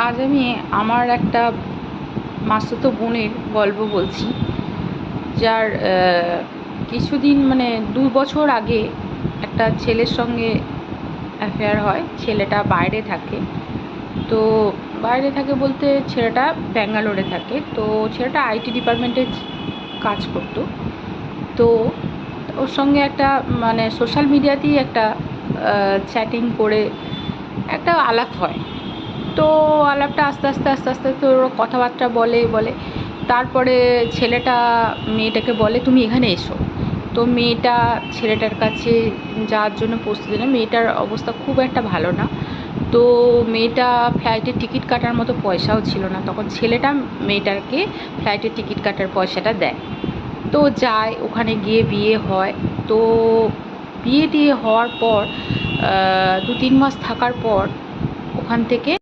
আজ আমি আমার একটা মাসতুতো বোনের গল্প বলছি, যার কিছুদিন ২ বছর আগে একটা ছেলের সঙ্গে অ্যাফেয়ার হয়। ছেলেটা বাইরে থাকে। তো বাইরে থাকে বলতে ছেলেটা ব্যাঙ্গালোরে থাকে। তো ছেলেটা আইটি ডিপার্টমেন্টে কাজ করতো। তো ওর সঙ্গে একটা সোশ্যাল মিডিয়াতেই একটা চ্যাটিং করে একটা আলাপ হয়। তো আলাপটা আস্তে আস্তে তো ওরা কথাবার্তা বলে তারপরে ছেলেটা মেয়েটাকে বলে, তুমি এখানে এসো। তো মেয়েটা ছেলেটার কাছে যাওয়ার জন্য প্রস্তুতি নেয়। মেয়েটার অবস্থা খুব একটা ভালো না। তো মেয়েটা ফ্লাইটের টিকিট কাটার মতো পয়সাও ছিল না। তখন ছেলেটা মেয়েটাকে ফ্লাইটের টিকিট কাটার পয়সাটা দেয়। তো যায়, ওখানে গিয়ে বিয়ে হয়। তো বিয়ে টিয়ে হওয়ার পর ২-৩ মাস থাকার পর ওখান থেকে